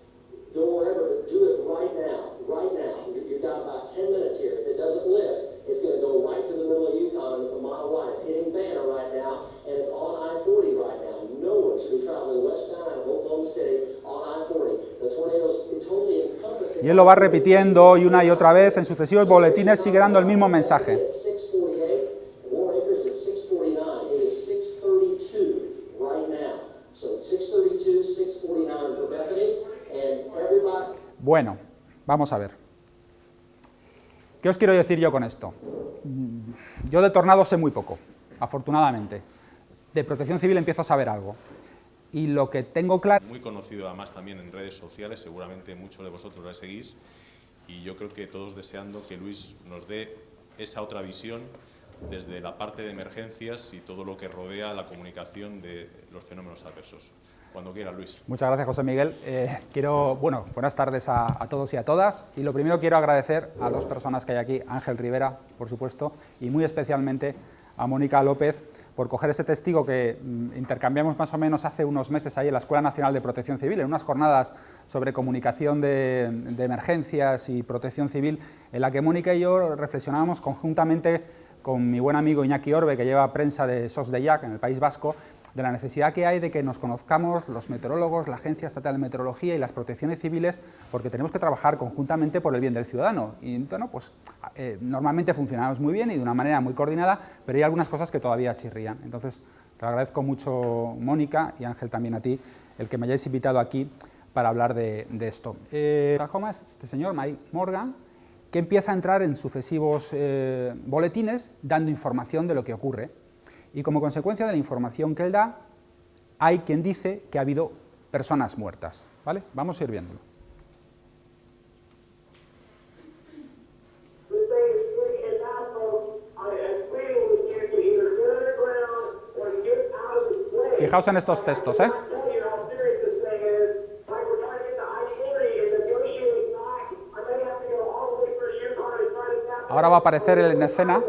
Go wherever, but do it right now. Right now. You've got about 10 minutes here. If it doesn't lift, it's going to go right through the middle of Yukon. It's a mile wide. It's hitting Banner right now, and it's on I-40 right now. No one should be traveling westbound out of Oklahoma City on I-40. The tornadoes totally encompassing. Y él lo va repitiendo y otra vez en sucesivos boletines, sigue dando el mismo mensaje. 649 for Bethany, and everybody... Bueno, vamos a ver. ¿Qué os quiero decir yo con esto? Yo de tornados sé muy poco, afortunadamente. De protección civil empiezo a saber algo. Y lo que tengo claro... Muy conocido además también en redes sociales, seguramente muchos de vosotros le seguís, y yo creo que todos deseando que Luis nos dé esa otra visión desde la parte de emergencias y todo lo que rodea la comunicación de los fenómenos adversos. Cuando quiera, Luis. Muchas gracias, José Miguel. Buenas tardes a todos y a todas. Y lo primero quiero agradecer a dos personas que hay aquí, Ángel Rivera, por supuesto, y muy especialmente a Mónica López, por coger ese testigo que intercambiamos más o menos hace unos meses ahí en la Escuela Nacional de Protección Civil, en unas jornadas sobre comunicación de emergencias y protección civil, en la que Mónica y yo reflexionábamos conjuntamente con mi buen amigo Iñaki Orbe, que lleva prensa de SOS de Jack en el País Vasco, de la necesidad que hay de que nos conozcamos los meteorólogos, la Agencia Estatal de Meteorología y las protecciones civiles, porque tenemos que trabajar conjuntamente por el bien del ciudadano. Y bueno, pues normalmente funcionamos muy bien y de una manera muy coordinada, pero hay algunas cosas que todavía chirrían. Entonces, te agradezco mucho, Mónica, y Ángel también a ti, el que me hayáis invitado aquí para hablar de esto. Oklahoma es este señor, Mike Morgan, que empieza a entrar en sucesivos boletines dando información de lo que ocurre. Y como consecuencia de la información que él da, hay quien dice que ha habido personas muertas, ¿vale? Vamos a ir viéndolo. Fijaos en estos textos, ¿eh? Ahora va a aparecer en escena.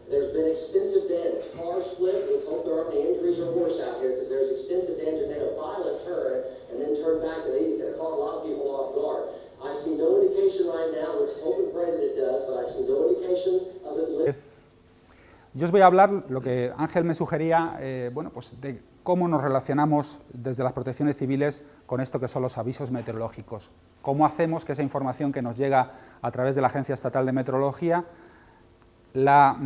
There's been extensive damage. Cars split. Let's hope there aren't any injuries or worse out here, because there's extensive damage. It made a violent turn and then turned back to the east. It caught a lot of people off guard. I see no indication right now. Let's hope and pray that it does, but I see no indication of it. Yo os voy a hablar, lo que Ángel me sugería, bueno, pues de cómo nos relacionamos desde las protecciones civiles con esto que son los avisos meteorológicos. Cómo hacemos que esa información que nos llega a través de la Agencia Estatal de Meteorología la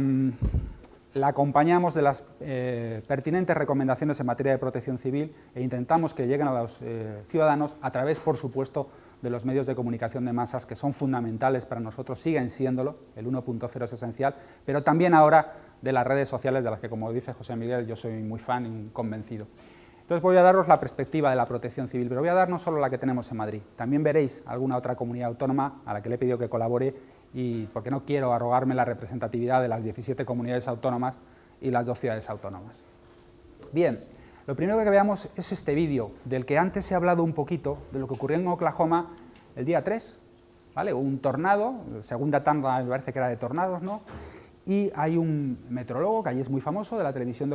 acompañamos de las pertinentes recomendaciones en materia de protección civil e intentamos que lleguen a los ciudadanos a través, por supuesto, de los medios de comunicación de masas, que son fundamentales para nosotros, siguen siéndolo, el 1.0 es esencial, pero también ahora de las redes sociales, de las que, como dice José Miguel, yo soy muy fan y convencido. Entonces voy a daros la perspectiva de la protección civil, pero voy a dar no solo la que tenemos en Madrid, también veréis alguna otra comunidad autónoma a la que le he pedido que colabore, y porque no quiero arrogarme la representatividad de las 17 comunidades autónomas y las 2 ciudades autónomas. Bien, lo primero que veamos es este vídeo, del que antes he hablado un poquito, de lo que ocurrió en Oklahoma el día 3, ¿vale? Un tornado, segunda tanda me parece que era de tornados, ¿no? Y hay un meteorólogo que allí es muy famoso, de la televisión de